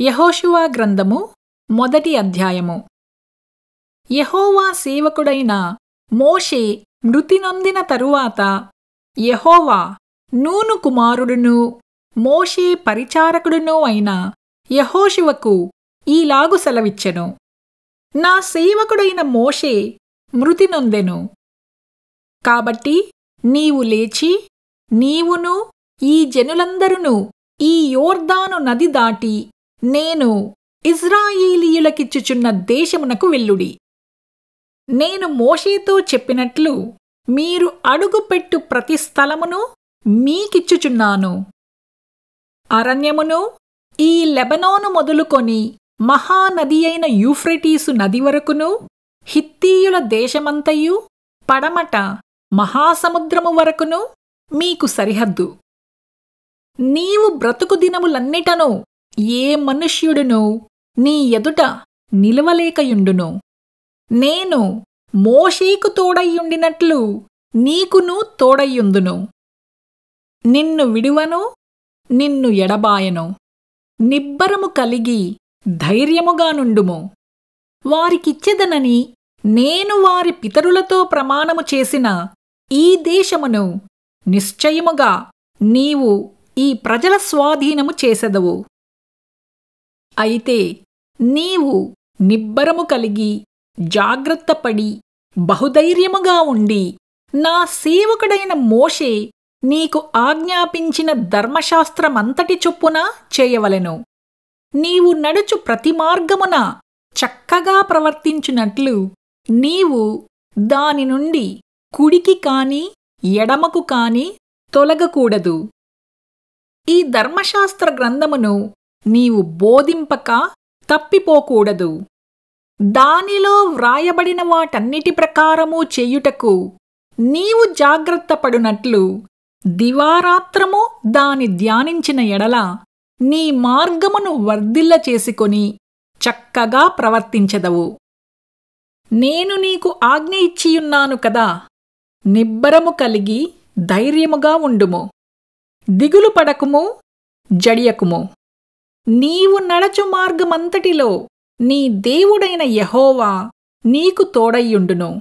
యెహోషువ గ్రంథము మొదటి అధ్యాయము. యెహోవా సేవకుడైన మోషే మృతి నొందిన తరువాత యెహోవా నూను కుమారుడును మోషే పరిచారకుడును అయిన యెహోషువకు ఈలాగు సెలవిచ్చెను. నా సేవకుడైన మోషే మృతి నొందెను. కాబట్టి నీవు లేచి నీవును ఈ జనులందరును ఈ యోర్దాను నది దాటి నేను ఇజ్రాయేలీయులకిచ్చుచున్న దేశమునకు వెళ్ళుడి. నేను మోషేతో చెప్పినట్లు మీరు అడుగుపెట్టు ప్రతి స్థలమును మీకిచ్చుచున్నాను. అరణ్యమును ఈ లెబనోను మొదలుకొని మహానది అయిన యూఫ్రటీసు నది వరకును, హిత్తీయుల దేశమంతయు పడమట మహాసముద్రము వరకును మీకు సరిహద్దు. నీవు బ్రతుకు దినములన్నిటను ఏ మనుష్యుడును నీ ఎదుట నిలవలేకయుండును. నేను మోషేకు తోడయ్యుండినట్లు నీకును తోడయ్యుందును. నిన్ను విడువను, నిన్ను ఎడబాయను. నిబ్బరము కలిగి ధైర్యముగా నుండుము. వారికిచ్చెదనని నేను వారి పితరులతో ప్రమాణము చేసిన ఈ దేశమును నిశ్చయముగా నీవు ఈ ప్రజల స్వాధీనము చేసెదవు. అయితే నీవు నిబ్బరము కలిగి జాగ్రత్తపడి బహుధైర్యముగా ఉండి నా సేవకుడైన మోషే నీకు ఆజ్ఞాపించిన ధర్మశాస్త్రమంతటి చొప్పున చేయవలెను. నీవు నడుచు ప్రతి మార్గమున చక్కగా ప్రవర్తించునట్లు నీవు దాని నుండి కుడికి కాని ఎడమకు కాని తొలగకూడదు. ఈ ధర్మశాస్త్ర గ్రంథమును నీవు బోధింపక తప్పిపోకూడదు. దానిలో వ్రాయబడిన వాటన్నిటి ప్రకారము చేయుటకు నీవు జాగ్రత్తపడునట్లు దివారాత్రము దాని ధ్యానించిన ఎడల నీ మార్గమును వర్ధిల్ల చేసుకొని చక్కగా ప్రవర్తించెదవు. నేను నీకు ఆజ్ఞ ఇచ్చియున్నాను కదా. నిబ్బరము కలిగి ధైర్యముగా ఉండుము. దిగులు పడకుము, జడియకుము. నీవు నడచు మార్గమంతటిలో నీ దేవుడైన యెహోవా నీకు తోడయ్యుండును.